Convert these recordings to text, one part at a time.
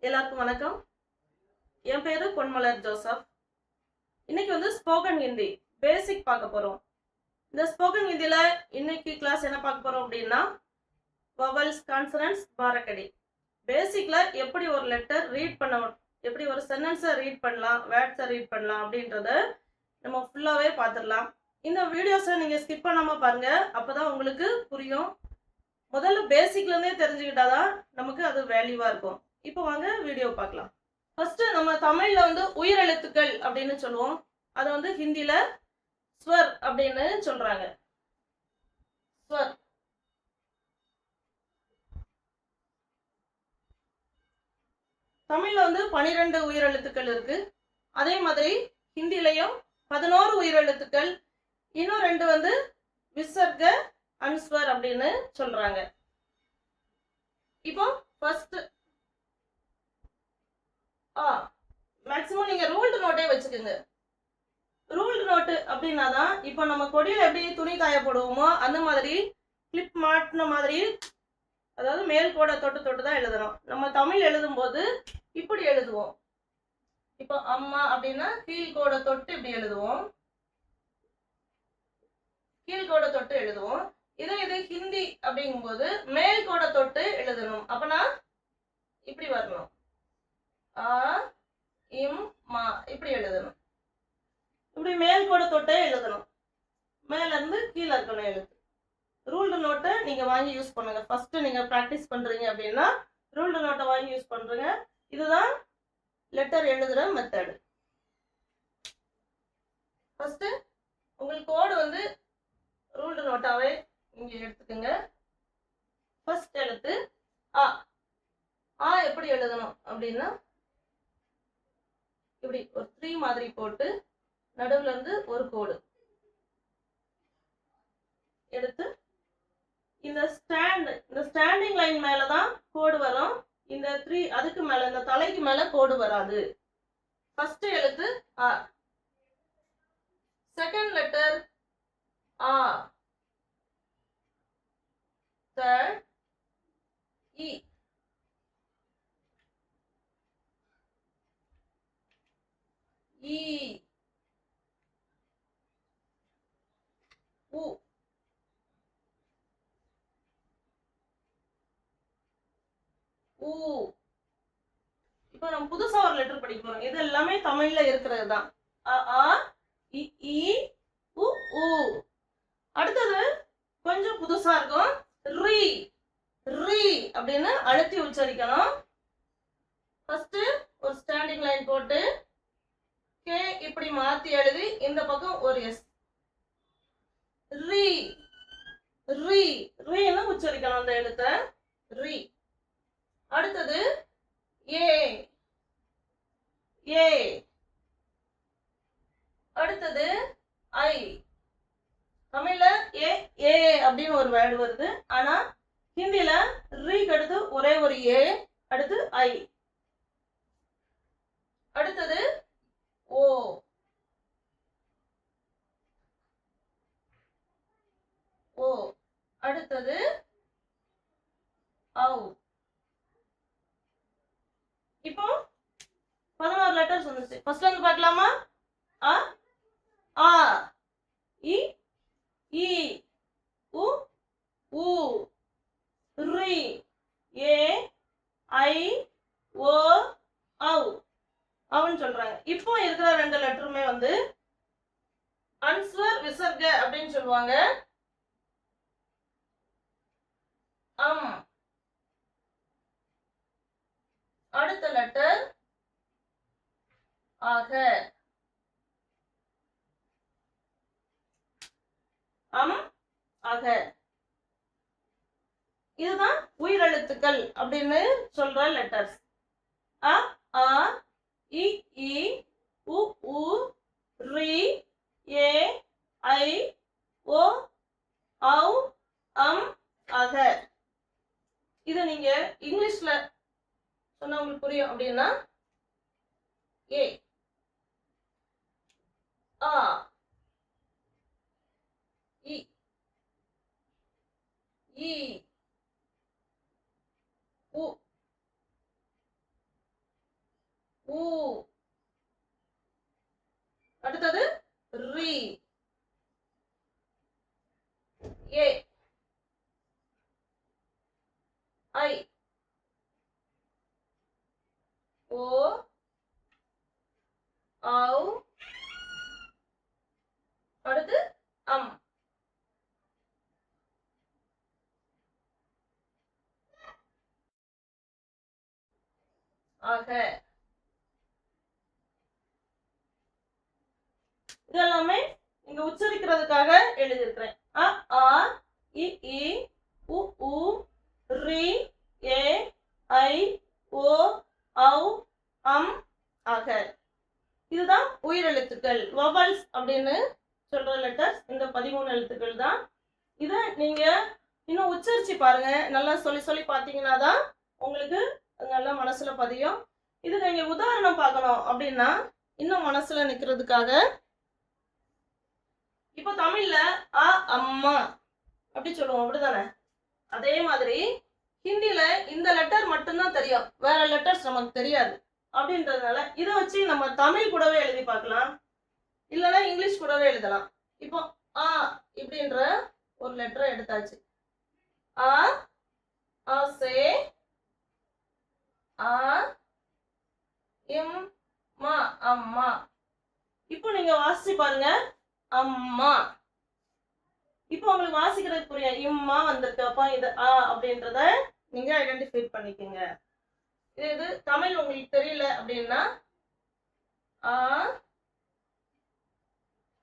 எல்லாருக்கும் வணக்கம். என் பேரு பொன்மலர் ஜோசப். இன்னைக்கு ஸ்போக்கன் ஹிந்தி பேசிக் பார்க்க போறோம். இந்த ஸ்போக்கன் ஹிந்தில இன்னைக்கு கிளாஸ் என்ன பார்க்க போறோம் அப்படின்னா, வவல்ஸ், கான்சனன்ட்ஸ், பாரக்கடி. பேசிக்ல எப்படி ஒரு லெட்டர் ரீட் பண்ண, எப்படி ஒரு சென்டென்ஸை ரீட் பண்ணலாம், வேர்ட்ஸை ரீட் பண்ணலாம் அப்படின்றத நம்ம ஃபுல்லாவே பார்த்துடலாம். இந்த வீடியோஸை நீங்க ஸ்கிப் பண்ணாம பாருங்க, அப்பதான் உங்களுக்கு புரியும். முதல்ல பேசிக்ல இருந்தே தெரிஞ்சுக்கிட்டாதான் நமக்கு அது வேல்யூவா இருக்கும். இப்போ வாங்க வீடியோ பார்க்கலாம். ஃபர்ஸ்ட் நம்ம தமிழ்ல உயிரெழுத்துக்கள் அப்படின்னு சொல்லுவோம். அது ஹிந்தில ஸ்வர் அப்படின்னு சொல்றாங்க. ஸ்வர். தமிழ்ல 12 உயிரெழுத்துக்கள் இருக்கு. அதே மாதிரி ஹிந்திலையும் 11 உயிரெழுத்துக்கள், இன்னும் 2 விசர்க, அன்ஸ்வர் அப்படின்னு சொல்றாங்க. இப்போ ஃபர்ஸ்ட் மேக்ஸிமம் நீங்க ரூல்டு நோட்டே வச்சுக்கோங்க. ரூல்டு நோட்டு அப்படின்னா தான் இப்போ நம்ம கொடியில் எப்படி துணி காய போடுவோமோ அந்த மாதிரி கிளிப் மாட்டின மாதிரி, அதாவது மேல் கோடை தொட்டு தொட்டு தான் எழுதணும். நம்ம தமிழ் எழுதும் போது இப்படி எழுதுவோம். இப்போ அம்மா அப்படின்னா கீழ்கோடை தொட்டு இப்படி எழுதுவோம், கீழ்கோடை தொட்டு எழுதுவோம். இது ஹிந்தி அப்படிங்கும்போது மேல் கோடை தொட்டு எழுதணும். அப்பனா இப்படி வரணும், மா இப்படி எழுதணும். இப்படி மேல் கோடை தொட்டே எழுதணும், மேல இருந்து கீழே இருக்கணும் எழுத்து. ரூல்டு நோட்டை நீங்க வாங்கி யூஸ் பண்ணுங்க. ஃபர்ஸ்ட் நீங்க ப்ராக்டிஸ் பண்றீங்க அப்படின்னா ரூல்டு நோட்டை வாங்கி யூஸ் பண்றீங்க. இதுதான் லெட்டர் எழுதுற மெத்தடு. ஃபர்ஸ்ட் உங்களுக்கு கோடு ரூல்டு நோட்டாவே இங்க எடுத்துக்கோங்க. ஃபர்ஸ்ட் எழுத்து ஆ. ஆ எப்படி எழுதணும் அப்படின்னா, இப்படி ஒரு 3 மாதிரி போட்டு நடுவுல இருந்து ஒரு கோடு எடுத்து, இந்த ஸ்டாண்டிங் லைன் மேலதான் கோடு வரும். இந்த 3 அதுக்கு மேல, இந்த தலைக்கு மேல கோடு வராது. ஃபர்ஸ்ட் எழுத்து ஆ. செகண்ட் லெட்டர் ஆ. தேர்ட் இ. ஈ. உ. ஊ. இப்போ நம்ம புதுசா ஒரு லெட்டர் படிக்க போறோம். இது எல்லாமே தமிழ்ல இருக்கிறது தான். அ ஆ இ ஈ உ ஊ. அடுத்தது கொஞ்சம் புதுசா இருக்கும். ரீ. ரீ அப்படின்னு அழுத்தி உச்சரிக்கணும். ஃபர்ஸ்ட் ஒரு ஸ்டாண்டிங் லைன் போட்டு கே இப்படி மாத்தி எழுதி இந்த பக்கம் ஒரு எஸ். ரீ. ரீ. ரீன்னு உச்சரிக்கணும் அந்த எழுத்த. ரீ. அடுத்தது ஏ. ஏ. அடுத்தது ஐ. தமிழ்ல ஏ ஏ அப்படின்னு ஒரு வேர்டு வருது. ஆனா ஹிந்தில ரீக்கு அடுத்து ஒரே ஒரு ஏ, அடுத்து ஐ. அடுத்தது ஓ. ஓ. அடுத்தது ஔ. இப்போ 11 லெட்டர்ஸ் வந்துச்சு. ஃபர்ஸ்ட்ல இருந்து பார்க்கலாமா? அ ஆ இ ஈ உ ஊ ரி ஏ ஐ ஓ ஔ அவன்னு சொல்றாங்க. இப்போ இருக்கிற 2 லெட்டருமே அன்ஸ்வர், விசர்க அப்படின்னு சொல்லுவாங்க. அடுத்த லெட்டர் ஆக. ஆக. இதுதான் உயிரெழுத்துக்கள் அப்படின்னு சொல்ற லெட்டர்ஸ். அ ஆ இ ஈ உ ஊ ரி ஏ ஐ ஓ ஔ ஆக. இது நீங்க இங்கிலீஷ்ல சொன்னா உங்களுக்கு புரியும் அப்படின்னா, ஏ ஆ இ ஈ உ ஊ. அடுத்தது ரி. ஏ. ஐ. ஓ. ஔ. அடுத்து அம். ஆக இதெல்லாமே இங்க உச்சரிக்கிறதுக்காக எழுதியிருக்கிறேன். அ ஆ இ ஈ உ ஊ ரி ஏ ஐ ஓ ஔ அம் ஆக. இதுதான் உயிரெழுத்துக்கள், வவல்ஸ் அப்படின்னு சொல்ற லெட்டர்ஸ். இந்த 13 எழுத்துக்கள் தான். இத நீங்க இன்னும் உச்சரிச்சு பாருங்க. நல்லா சொல்லி சொல்லி பார்த்தீங்கன்னா தான் உங்களுக்கு நல்லா மனசுல பதியும். இதுக்கு நீங்க உதாரணம் பார்க்கணும் அப்படின்னா இன்னும் மனசுல நிக்கிறதுக்காக இப்போ தமிழ்ல அ அம்மா அப்படி சொல்லுவோம், அப்படிதானே? அதே மாதிரி ஹிந்தில இந்த லெட்டர் மட்டும்தான் தெரியும், வேற லெட்டர்ஸ் நமக்கு தெரியாது. அப்படின்றதுனால இதை வச்சு நம்ம தமிழ் கூடவே எழுதி பார்க்கலாம், இல்லைன்னா இங்கிலீஷ் கூடவே எழுதலாம். இப்போ ஆ இப்படின்ற ஒரு லெட்டரை எடுத்தாச்சு. ஆ ஆசே ஆ இம் மா அம்மா. இப்போ நீங்க வாசிச்சு பாருங்க, அம்மா. இப்போ உங்களுக்கு வாசிக்கிறதுக்கு புரியும், இம்மா வந்திருக்கு. அப்ப இது ஆ அப்படின்றத நீங்க ஐடென்டிஃபை பண்ணிக்கோங்க. இது தமிழ் உங்களுக்கு தெரியல அப்படின்னா ஆ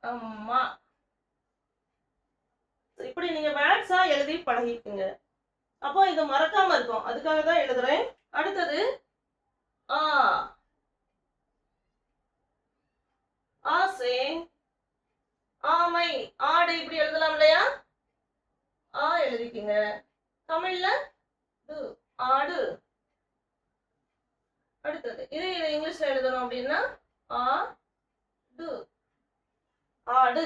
அம்மா. இப்படி நீங்க வேர்ட்ஸா எழுதி பழகிக்குங்க. அப்போ இது மறக்காம இருக்கும், அதுக்காக தான் எழுதுறேன். அடுத்தது ஆ. ஆசை ஆமை ஆடு இப்படி எழுதலாம் இல்லையா? ஆ எழுதிக்குங்க. தமிழ்ல ஆடு. அடுத்தது இதை இங்கிலீஷ்ல எழுதணும் அப்படின்னா ஆ டு ஆடு.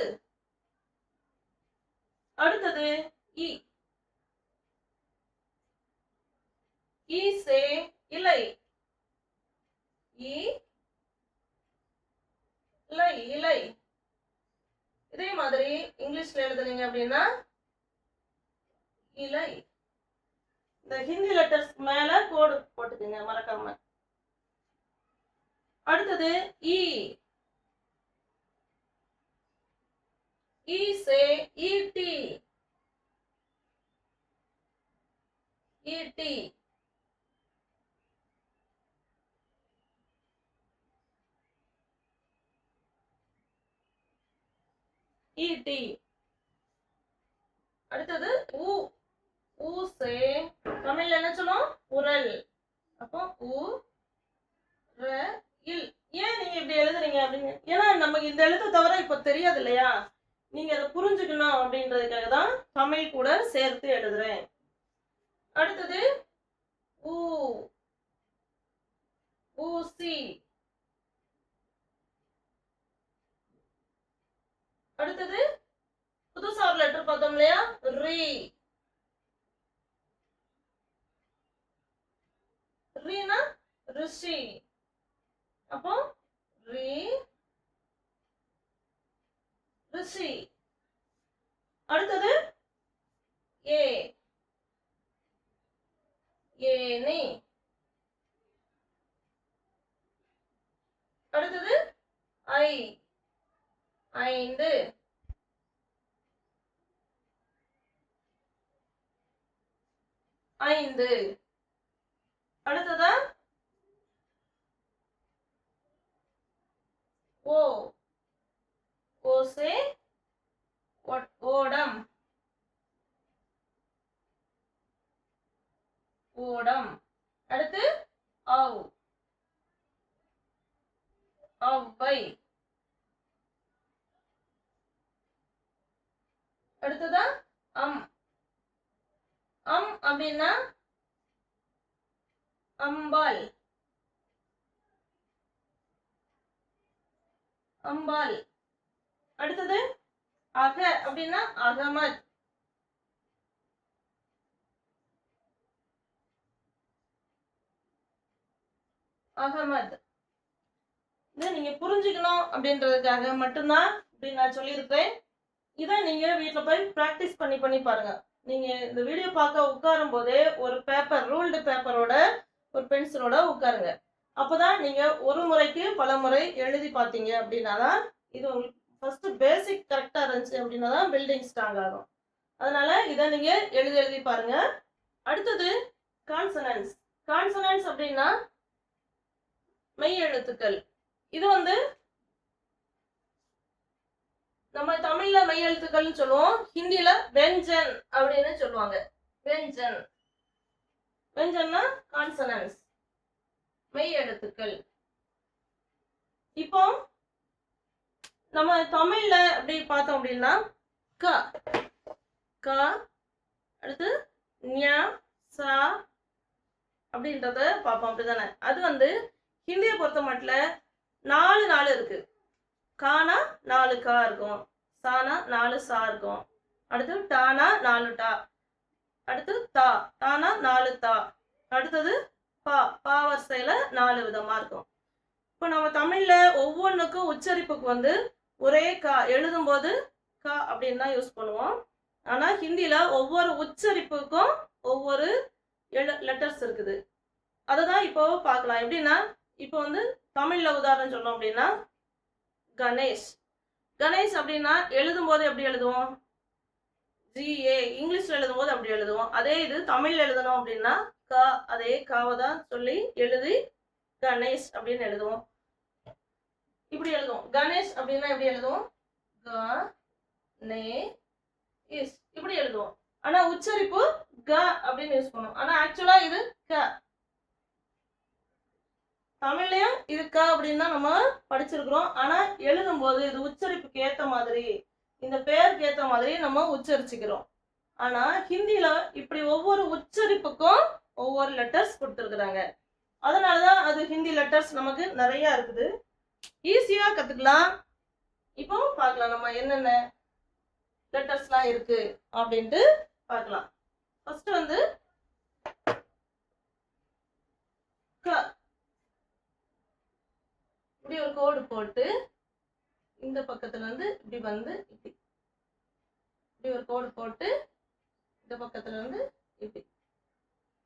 அடுத்தது இ. ஈசே இலை. இலை இலை. இதே மாதிரி இங்கிலீஷ்ல எழுதுனீங்க அப்படின்னா இலை. இந்த ஹிந்தி லெட்டர்ஸ் மேல கோடு போட்டுக்கோங்க மறக்காம. அடுத்தது ஈ. ஈசே ஈட்டி. ஈட்டி. ஈட்டி. அடுத்தது ஊ. ஊசே தமிழ்ல என்ன சொல்லும், உரல். அப்போ ஊ ர இல். ஏன் நீங்க இப்படி எழுதுறீங்க அப்படின்னு, ஏன்னா நமக்கு இந்த எழுத்து தவிர இப்ப தெரியாது இல்லையா? நீங்க அதை புரிஞ்சுக்கணும் அப்படின்றதுக்காக தான் தமிழ் கூட சேர்த்து எழுதுறேன். அடுத்தது ஊ. ஊசி. அடுத்தது புதுசா ஒரு லெட்டர் பார்த்தோம் இல்லையா, ரி. ரீனா ரிஷி. அப்போ ரி ரிஷி. அடுத்தது ஏ. ஏனி. அடுத்தது ஐ. ஐந்து. ஐந்து. அடுத்ததா ஓ. ஓசே ஓடம். ஓடம். அடுத்து ஔ. ஔவை. அடுத்ததா அம். அம் அப்படின்னா அம்பாள். அம்பாள். அடுத்தது அக அப்படின்னா அகமத். அகமத். இதை நீங்க புரிஞ்சுக்கணும் அப்படின்றதுக்காக மட்டும்தான் இப்படி நான் சொல்லியிருக்கிறேன். இதை நீங்க வீட்டில் போய் ப்ராக்டிஸ் பண்ணி பாருங்க. நீங்க இந்த வீடியோ பார்க்க உட்காரும் போதே ஒரு பேப்பர், ரூல்டு பேப்பரோட ஒரு பென்சிலோட உட்காருங்க. அப்போதான் நீங்க ஒரு முறைக்கு பல முறை எழுதி பார்த்தீங்க அப்படின்னா தான் இது உங்களுக்கு ஃபர்ஸ்ட் பேசிக் கரெக்டாக இருந்துச்சு அப்படின்னா தான் பில்டிங் ஸ்ட்ராங் ஆகும். அதனால இதை நீங்க எழுதி பாருங்க. அடுத்தது கான்சனன்ஸ். கான்சனன்ஸ் அப்படின்னா மெய் எழுத்துக்கள். இது வந்து நம்ம தமிழ்ல மெய் எழுத்துக்கள்னு சொல்லுவோம், ஹிந்தியில வெஞ்சன் அப்படின்னு சொல்லுவாங்க. வெஞ்சன், வெஞ்சன்னா கான்சனன்ஸ், மெய் எழுத்துக்கள். இப்போ நம்ம தமிழ்ல அப்படி பார்த்தோம் அப்படின்னா க, க, அடுத்து ஞ, சா அப்படின்றத பார்ப்போம், அப்படிதானே? அது வந்து ஹிந்தியை பொறுத்த மட்டும் 4 இருக்கு. கானா 4 கா இருக்கும், சானா 4 சா இருக்கும், அடுத்து டானா 4 டா, அடுத்து தா, தானா 4 தா, அடுத்தது பா, பா வரிசையில 4 விதமா இருக்கும். இப்போ நம்ம தமிழ்ல ஒவ்வொன்றுக்கும் உச்சரிப்புக்கு வந்து ஒரே கா, எழுதும் போது கா அப்படின்னு தான் யூஸ் பண்ணுவோம். ஆனா ஹிந்தியில ஒவ்வொரு உச்சரிப்புக்கும் ஒவ்வொரு லெட்டர்ஸ் இருக்குது. அததான் இப்போ பார்க்கலாம். எப்படின்னா இப்போ வந்து தமிழ்ல உதாரணம் சொல்லணும் அப்படின்னா கணேஷ். கணேஷ் அப்படின்னா எழுதும் போது எப்படி எழுதுவோம்? GA. இங்கிலீஷ்ல எழுதும் போது அப்படி எழுதுவோம். அதே இது தமிழ்ல எழுதணும் அப்படின்னா க, அதே காவை தான் சொல்லி எழுதி கணேஷ் அப்படின்னு எழுதுவோம். இப்படி எழுதுவோம். கணேஷ் அப்படின்னா எப்படி எழுதுவோம்? க, நே, இஸ், இப்படி எழுதுவோம். ஆனா உச்சரிப்பு க அப்படின்னு யூஸ் பண்ணுவோம். ஆனா ஆக்சுவலா இது க. தமிழ்லயும் இருக்கா அப்படின்னு தான் நம்ம படிச்சிருக்கிறோம். ஆனா எழுதும் போது இது உச்சரிப்புக்கு ஏத்த மாதிரி, இந்த பேருக்கு ஏத்த மாதிரி நம்ம உச்சரிச்சுக்கிறோம். ஆனா ஹிந்தியில இப்படி ஒவ்வொரு உச்சரிப்புக்கும் ஒவ்வொரு லெட்டர்ஸ் கொடுத்துருக்குறாங்க. அதனாலதான் அது ஹிந்தி லெட்டர்ஸ் நமக்கு நிறைய இருக்குது, ஈஸியா கத்துக்கலாம். இப்போ பார்க்கலாம் நம்ம என்னென்ன லெட்டர்ஸ்லாம் இருக்கு அப்படின்ட்டு பார்க்கலாம். ஃபர்ஸ்ட் வந்து க, இப்படி ஒரு கோடு போட்டு இந்த பக்கத்துல இருந்து இப்படி வந்து இப்படி, இப்படி ஒரு கோடு போட்டு இந்த பக்கத்துல இருந்து இப்படி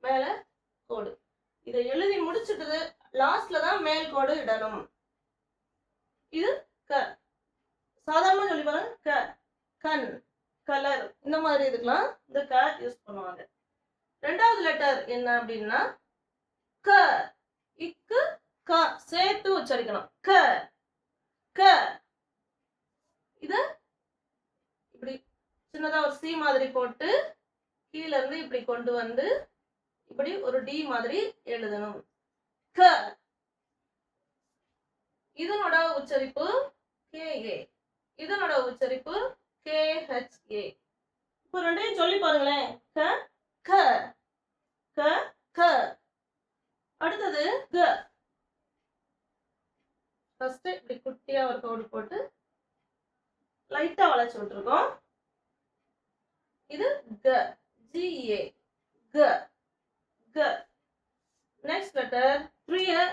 மேல கோடு. இதை எழுதி முடிச்சுட்டு லாஸ்ட்ல தான் மேல் கோடு இடணும். இது க. சாதாரணமா சொல்லி பாருங்க, க, கண், கலர், இந்த மாதிரி இதுக்கெல்லாம் இந்த க யூஸ் பண்ணுவாங்க. ரெண்டாவது லெட்டர் என்ன அப்படின்னா க. இக்கு க சேர்த்து உச்சரிக்கணும். க, க. இத இப்படி சின்னதா ஒரு சி மாதிரி போட்டு கீழ இருந்து இப்படி கொண்டு வந்து இப்படி ஒரு டி மாதிரி எழுதணும். க. இதனோட உச்சரிப்பு KA, இதனோட உச்சரிப்பு KHA. இப்போ ரெண்டையும் சொல்லி பாருங்களேன். க, க, க, க. அடுத்தது க. ஃபர்ஸ்ட் இப்படி குட்டியா ஒரு கோடு போட்டு லைட்டா வளைச்சு விட்டுருக்கோம். இது க, GA, க, க. நெக்ஸ்ட் லெட்டர் 3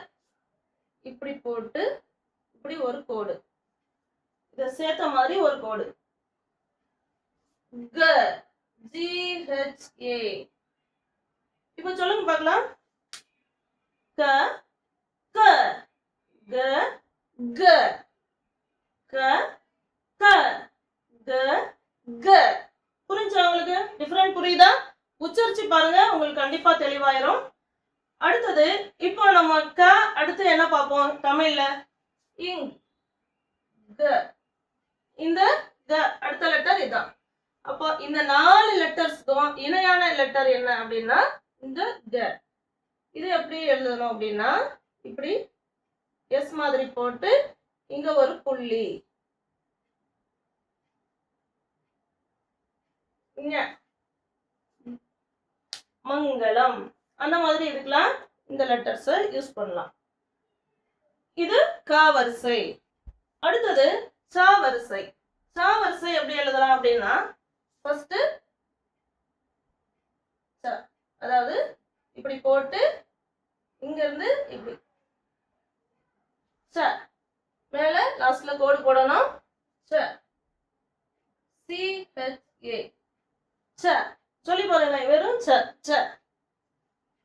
இப்படி போட்டு இப்படி ஒரு கோடு, இத சேர்த்த மாதிரி ஒரு கோடு. க, GHA. இப்போ சொல்லுங்க பார்க்கலாம். க, க, க, க, க, க, க, க. புரிஞ்சா உங்களுக்கு? டிஃபரண்ட் புரியுதா? உச்சரிச்சு பாருங்க, உங்களுக்கு கண்டிப்பா தெளிவாயிரும். அடுத்தது இப்போ நம்ம க அடுத்து என்ன பார்ப்போம் தமிழ்ல? இங், க. இந்த க அடுத்த லெட்டர் இதான். அப்போ இந்த 4 லெட்டர்ஸ்க்கும் இணையான லெட்டர் என்ன அப்படின்னா இந்த க. இது எப்படி எழுதணும் அப்படின்னா இப்படி எஸ் மாதிரி போட்டு இங்க ஒரு புள்ளி, மங்களம், அந்த மாதிரி இருக்கலாம். இந்த லெட்டர்ஸ் யூஸ் பண்ணலாம். இது க வரிசை. அடுத்தது ச வரிசை. ச வரிசை எப்படி எழுதலாம் அப்படின்னா ஃபர்ஸ்ட் ச, அதாவது இப்படி போட்டு இங்க இருந்து இப்படி ச, லாஸ்ட்ல கோடு போடணும். ச CHA ச சொல்லி பாருங்க, வெறும் ச ச.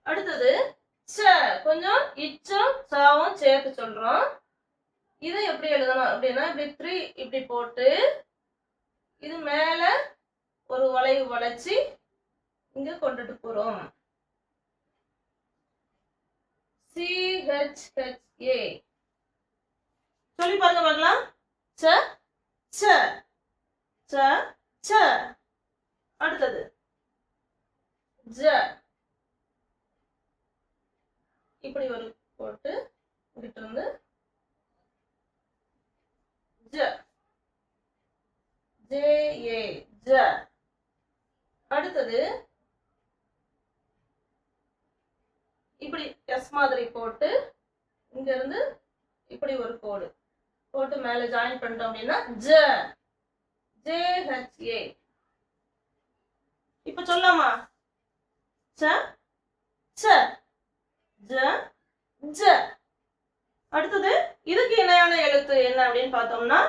அடுத்தது ச கொஞ்சம் இச்சும் சாவும் சேர்த்து சொல்றோம். இதை எப்படி எழுதணும் அப்படின்னா, இப்படி 3 இப்படி போட்டு இது மேல ஒரு வளைவு வளைச்சு இங்க கொண்டுட்டு போறோம். CHHA சொல்லி பாருங்க பார்க்கலாம். ச ச ச ச. அடுத்தது ஜ இப்படி ஒரு போட்டு இங்கிட்டு இருந்து ஜ JA ஜ. அடுத்தது இப்படி எஸ் மாதிரி போட்டு இங்க இருந்து இப்படி ஒரு கோடு போட்டு மேல ஜாயின் பண்ணிட்டோம் அப்படின்னா ஜ JHA. இப்ப சொல்லாமா? ச ச ஜ ஜ. அடுத்தது இதுக்கு இணையான எழுத்து என்ன அப்படின்னு பார்த்தோம்னா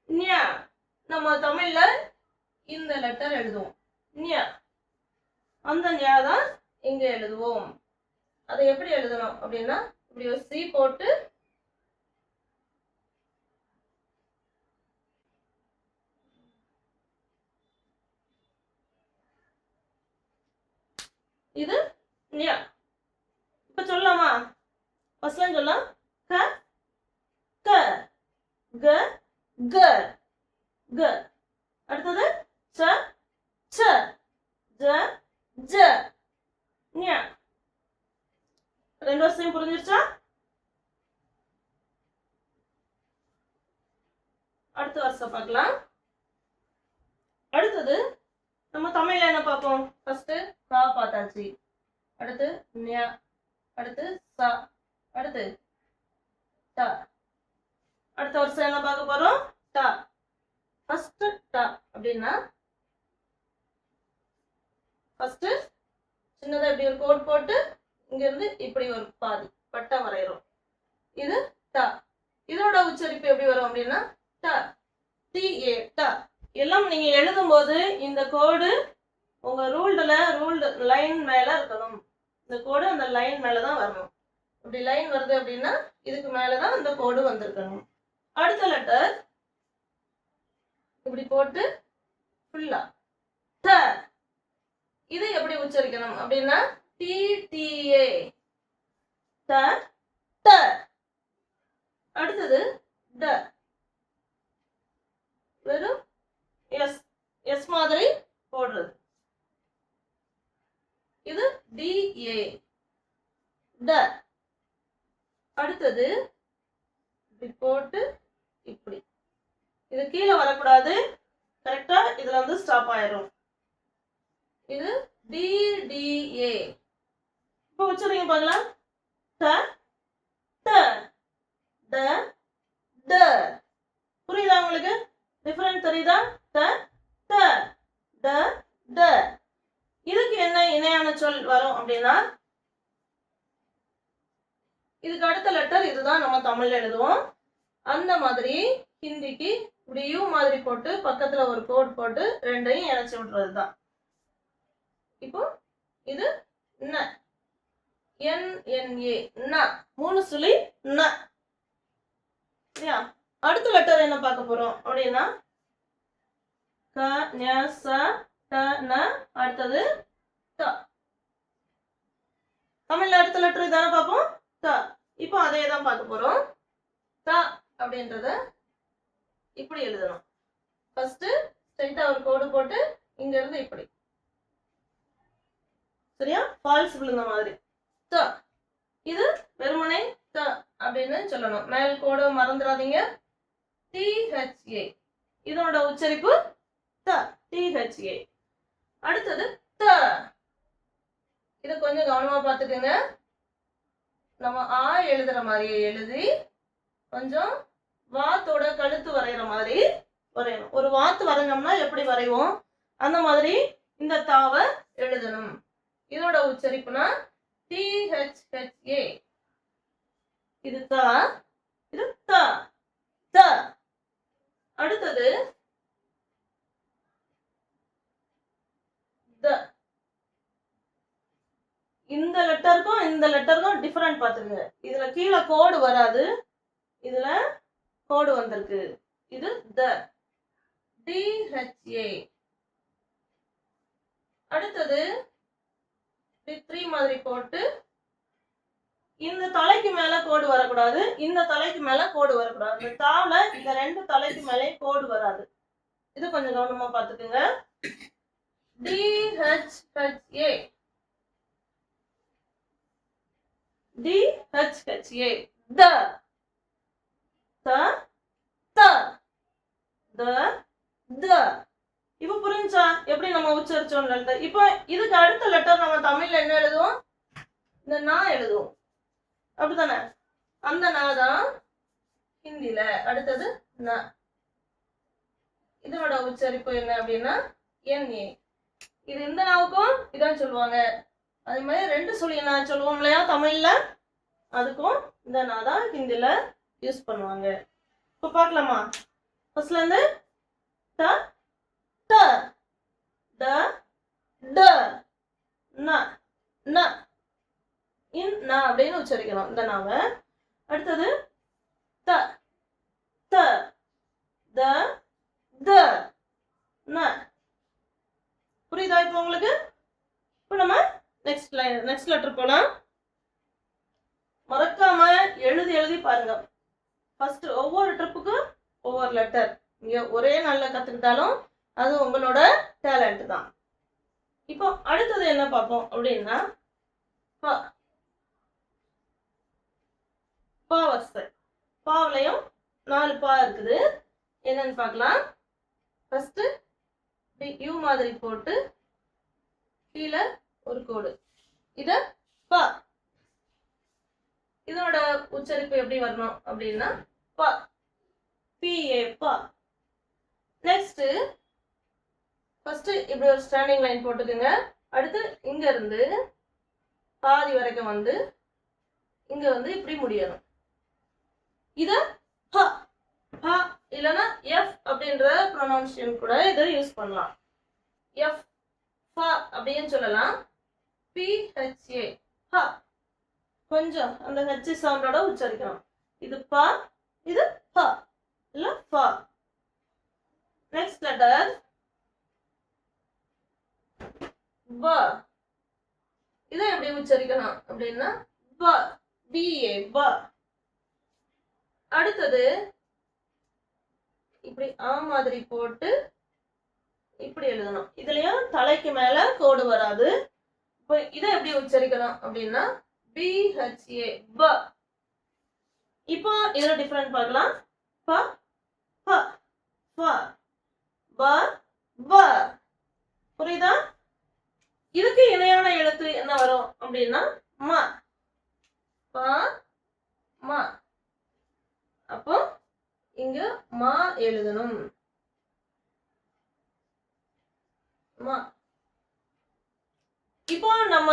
ஞ. நம்ம தமிழ்ல இந்த லெட்டர் எழுதுவோம் ஞ. அந்த ஞ தான் இங்க எழுதுவோம். அதை எப்படி எழுதணும் அப்படின்னா, இப்படி ஒரு சி போட்டு இது ஞ. இப்ப சொல்லலாமா? ஃபர்ஸ்ட்ல சொல்லலாம். க க க க க. அடுத்தது ச ச ஜ ஜ ஞ. ரெண்டு வருஷம் புரிஞ்சிருச்சா? அடுத்த வருஷம் பார்க்கலாம். அடுத்தது நம்ம தமிழ்ல என்ன பார்ப்போம்? ஃபர்ஸ்ட் கா பார்த்தாச்சு. அடுத்து ஞ. அடுத்து ச. அடுத்து ட. அடுத்த வருஷம் என்ன பார்க்க போறோம்? ட. ஃபர்ஸ்ட் ட அப்படின்னா ஃபர்ஸ்ட் சின்னதா இப்படி ஒரு கோட் போட்டு இங்க இருந்து இப்படி ஒரு பாதி வட்டம் வரைகிறோம். இது ட. இதோட உச்சரிப்பு எப்படி வரும் அப்படின்னா ட TA ட. எல்லாம் நீங்க எழுதும் போது இந்த கோடு உங்க ரூல்டு லைன் மேல இருக்கணும். இந்த கோடு அந்த லைன் மேலதான் வரணும். இப்படி லைன் வருது அப்படின்னா இதுக்கு மேலதான் இந்த கோடு வந்திருக்கணும். அடுத்த லெட்டர் இப்படி போட்டு ஃபுல்லா ட. இது எப்படி உச்சரிக்கணும் அப்படின்னா TTA ட ட. அடுத்தது ட. வெறும் எஸ் எஸ் மாதிரி போடுறது. இது DA ட. அடுத்தது இப்படி போட்டு இப்படி இது கீழே வரக்கூடாது. கரெக்டா இதுல வந்து ஸ்டாப் ஆயிரும். இது DDA. இப்போ உச்சரிங்க பார்க்கலாம். ட ட ட ட. புரியுதா உங்களுக்கு? டிஃபரண்ட் தெரியுதா? ட ட ட ட. இதுக்கு என்ன இணையான சொல் வரும் அப்படின்னா, இதுக்கு அடுத்த லெட்டர் இதுதான் நம்ம தமிழ்ல எழுதுவோம். அந்த மாதிரி ஹிந்திக்கு இப்படி யூ மாதிரி போட்டு பக்கத்துல ஒரு கோட் போட்டு ரெண்டையும் இணைச்சு விடுறது தான். இப்போ இது ந NNA ந. 3 சுழி ந. சரியா? அடுத்த லெட்டர் என்ன பார்க்க போறோம் அப்படின்னா க ஞ ச ட ந. அடுத்தது த. தமிழ்ல அடுத்த லெட்டர் இதான பார்ப்போம் த. இப்போ அதே தான் பார்க்க போறோம். த அப்படின்றத இப்படி எழுதணும். ஃபர்ஸ்ட் ஸ்ட்ரைட்டா ஒரு கோடு போட்டு இங்க இருந்து இப்படி, சரியா? ஃபால்ஸ் விழுந்த மாதிரி த. இது வெறுமனே த அப்படின்னு சொல்லணும். மேல் கோடு மறந்துடாதீங்க. THA. இதோட உச்சரிப்பு த THA. அடுத்தது த. இத கொஞ்சம் கவனமா பார்த்துக்கங்க. நம்ம ஆ எழுதுற மாதிரியே எழுதி கொஞ்சம் வாத்தோட கழுத்து வரைகிற மாதிரி வரையணும். ஒரு வாத்து வரைஞ்சோம்னா எப்படி வரைவோம் அந்த மாதிரி இந்த தாவை எழுதணும். இதோட உச்சரிப்புனா THHA. இது த, இது த. அடுத்தது த. இந்த லெட்டருக்கும் இந்த லெட்டருக்கும் டிஃபரெண்ட் பாத்துருங்க. இதுல கீழே கோடு வராது, இதுல கோடு வந்திருக்கு. இது த, DHA. அடுத்தது 3 மாதிரி போட்டு இந்த தலைக்கு மேல கோடு வரக்கூடாது, இந்த தலைக்கு மேல கோடு வரக்கூடாது. இந்த தாவல இந்த 2 தலைக்கு மேலே கோடு வராது. இது கொஞ்சம் கவனமா பாத்துக்குங்க. DHHA, DHHA, த த த த த. இப்ப புரிஞ்சா எப்படி நம்ம உச்சரிச்சோம்? இப்ப இதுக்கு அடுத்த லெட்டர் நம்ம தமிழ்ல என்ன எழுதுவோம்? இந்த நா எழுதுவோம், அப்படித்தானே? அந்த நா தான் ஹிந்தில. அடுத்தது ந. இதோட உச்சரிப்பு என்ன அப்படின்னா NA. இது இந்த நாவுக்கும் இதான் சொல்லுவாங்க. அதே மாதிரி 2 சொல்லி நான் சொல்லுவோம் இல்லையா தமிழ்ல, அதுக்கும் இந்த நா தான் ஹிந்தில யூஸ் பண்ணுவாங்க. இப்ப பார்க்கலாமா? ஃபர்ஸ்ட்ல இருந்து த த ட ட ந ந இன் ந அப்படின்னு உச்சரிக்கணும் இந்த நாவை. அடுத்தது த த த த ந. புரியுதா இப்போ உங்களுக்கு? இப்போ நம்ம நெக்ஸ்ட் லெட்டர் போலாம். மறக்காம எழுதி பாருங்க. ஃபர்ஸ்ட் ஒவ்வொரு ட்ரிப்புக்கும் ஒவ்வொரு லெட்டர். நீங்க ஒரே நாள்ல கத்துக்கிட்டாலும் அது உங்களோட டேலண்ட் தான். இப்போ அடுத்தது என்ன பார்ப்போம் அப்படின்னா ப. பா வரிசை. பாவலையும் 4 பா இருக்குது. என்னன்னு பார்க்கலாம். ஃபர்ஸ்ட் யூ மாதிரி போட்டு கீழே ஒரு கோடு. இத ப. இதோட உச்சரிப்பு எப்படி வரணும் அப்படின்னா ப, PA, ப. நெக்ஸ்ட் ஃபர்ஸ்ட் இப்படி ஒரு ஸ்டாண்டிங் லைன் போட்டுக்கோங்க. அடுத்து இங்க இருந்து பாதி வரைக்கும் வந்து இங்க வந்து இப்படி முடியணும். இத ஹ ஹ இல்லனா எஃப் அப்படின்ற ப்ரொனன்சியேஷன் கூட இதை யூஸ் பண்ணலாம். எஃப் ஃப அப்படின்னு சொல்லலாம். PHA, ஹ. கொஞ்சம் அந்த ஹச் சவுண்டோட உச்சரிக்கணும். இது ப, இது ஹ இல்ல ஃப. நெக்ஸ்ட் லெட்டர் ப. இதை எப்படி உச்சரிக்கணும் அப்படின்னா ப, BA, ப. அடுத்தது இப்படி ஆ மாதிரி போட்டு இப்படி எழுதணும். இதுலயும் தலைக்கு மேல கோடு வராது. இப்போ இதை எப்படி உச்சரிக்கணும் அப்படின்னா BHA, ப. இப்போ இதுல டிஃபரெண்ட் பார்க்கலாம். ப ப ப ப ப. புரியுதா? இதுக்கு இணையான எழுத்து என்ன வரும் அப்படின்னா ம, ப ம. அப்போ இங்க மா எழுதணும். மா. இப்போ நம்ம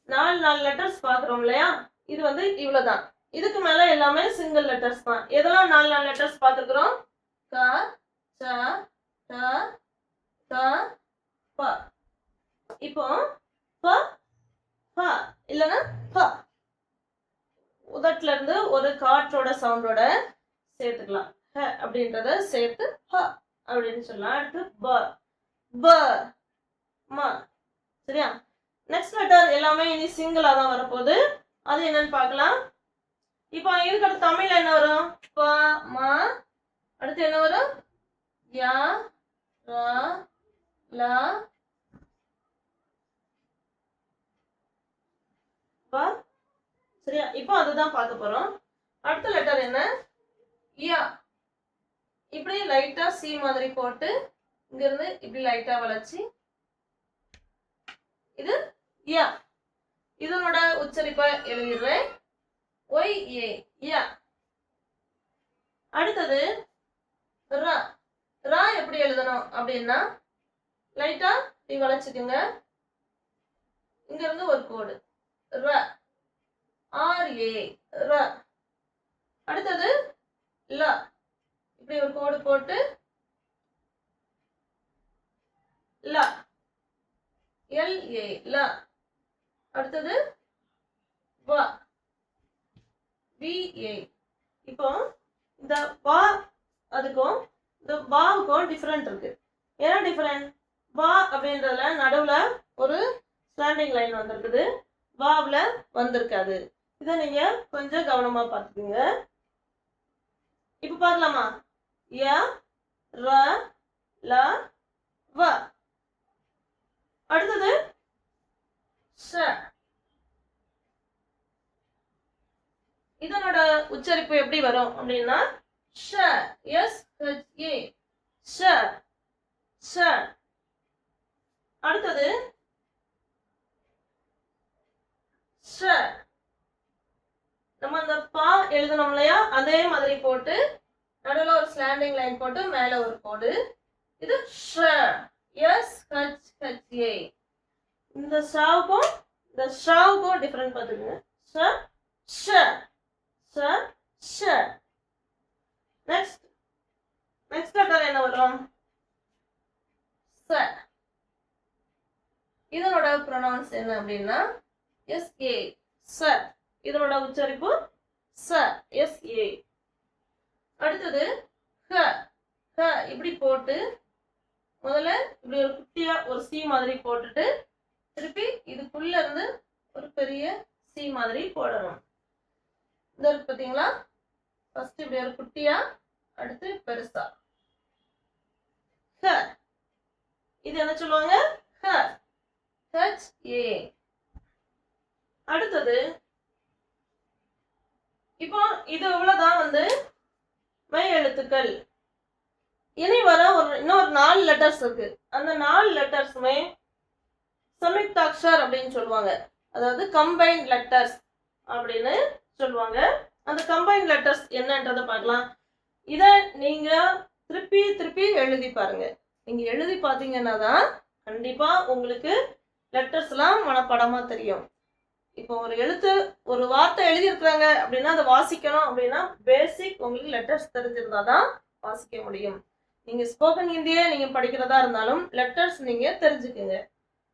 4 லெட்டர்ஸ் பாக்குறோம் இல்லையா? இது வந்து இவ்வளவுதான். இதுக்கு மேல எல்லாமே சிங்கிள் லெட்டர்ஸ் தான். எதெல்லாம் 4 லெட்டர்ஸ் பாத்துக்கிறோம்? க, ச, ட, த, ப. இப்போ ப ப இல்லனா ப. உதட்டுல இருந்து ஒரு காற்றோட சவுண்டோட சேர்த்துக்கலாம். ஹ அப்படின்றத சேர்த்து ஹ அப்படின்னு சொல்லலாம். அடுத்து ப ப ம. சரியா? நெக்ஸ்ட் லெட்டர் எல்லாமே இனி சிங்கிளா தான் வரப்போகுது. அது என்னன்னு பார்க்கலாம். இப்போ இருக்கிற தமிழ்ல என்ன வரும்? ப ம. அடுத்து என்ன வரும்? யா ரா லா ப. சரியா? இப்போ அதுதான் பார்க்க போறோம். அடுத்த லெட்டர் என்ன? யா. இப்படி லைட்டா சி மாதிரி போட்டு இங்க இருந்து இப்படி லைட்டா வளைச்சு இது யா. இதனோட உச்சரிப்பை எழுதிடுறேன். OYA, யா. அடுத்தது ரா. ரா எப்படி எழுதணும் அப்படின்னா லைட்டா இப்படி வளைச்சுக்குங்க. இங்க இருந்து ஒரு கோடு ர, RA, ர. அடுத்தது ல. இப்படி ஒரு கோடு போட்டு ல LA ல. அடுத்தது வ VA. இப்போ இந்த வா அதுக்கும் இந்த வாவுக்கும் டிஃபரெண்ட் இருக்கு. என்ன டிஃபரெண்ட்? வா அப்படின்றதுல நடுவுல ஒரு ஸ்லாண்டிங் லைன் வந்திருக்குது, வாவுல வந்திருக்காது. இதை நீங்க கொஞ்சம் கவனமா பார்த்துக்குங்க. இப்ப பார்க்கலாமா? ய ர ல வ. அடுத்தது ஷ. இதனோட உச்சரிப்பு எப்படி வரும் அப்படின்னா ஷ. SHA ஷ ஷ. அடுத்தது ஷ. நம்ம அந்த பா எழுதணும் இல்லையா, அதே மாதிரி போட்டு நடுவில் ஒரு ஸ்லாண்டிங் லைன் போட்டு மேல ஒரு கோடு. இது ஷ. SHHA. இந்த ஷாவுக்கும் இந்த ஷாவுக்கும் டிஃபரெண்ட் பார்த்துக்குங்க. ஷ ஷ ஷ ஷ. நெக்ஸ்ட் லெட்டர் என்ன வரும்? ச. இதனோட ப்ரொனவுன்ஸ் என்ன அப்படின்னா SA ச. இதனோட உச்சரிப்பு ச SA. அடுத்தது ஹ. ஹ இப்படி போட்டு முதல்ல இப்படி ஒரு குட்டியா ஒரு சி மாதிரி போட்டுட்டு திருப்பி இதுக்குள்ள இருந்து ஒரு பெரிய சி மாதிரி போடணும். இந்த இருக்கு பார்த்தீங்களா? ஃபர்ஸ்ட் இப்படி ஒரு குட்டியா, அடுத்து பெருசா. ஹ. இது என்ன சொல்லுவாங்க? ஹ. HA. அடுத்தது இப்போ இது இவ்வளவுதான் வந்து மெய் எழுத்துக்கள். இனி வர இன்னொரு 4 லெட்டர்ஸ் இருக்கு. அந்த 4 லெட்டர்ஸுமே சம்யுக்தாக்ஷர் அப்படின்னு சொல்லுவாங்க. அதாவது கம்பைன்ட் லெட்டர்ஸ் அப்படின்னு சொல்லுவாங்க. அந்த கம்பைன்ட் லெட்டர்ஸ் என்னன்றதை பார்க்கலாம். இதை நீங்க திருப்பி திருப்பி எழுதி பாருங்க. நீங்க எழுதி பார்த்தீங்கன்னா தான் கண்டிப்பா உங்களுக்கு லெட்டர்ஸ்லாம் மனப்பாடமா தெரியும். இப்போ ஒரு வார்த்தை எழுதியிருக்கிறாங்க அப்படின்னா அதை வாசிக்கணும் அப்படின்னா பேசிக் உங்களுக்கு லெட்டர்ஸ் தெரிஞ்சிருந்தாதான் வாசிக்க முடியும். நீங்க ஸ்போக்கன் ஹிந்தியே நீங்க படிக்கிறதா இருந்தாலும் லெட்டர்ஸ் நீங்க தெரிஞ்சுக்குங்க.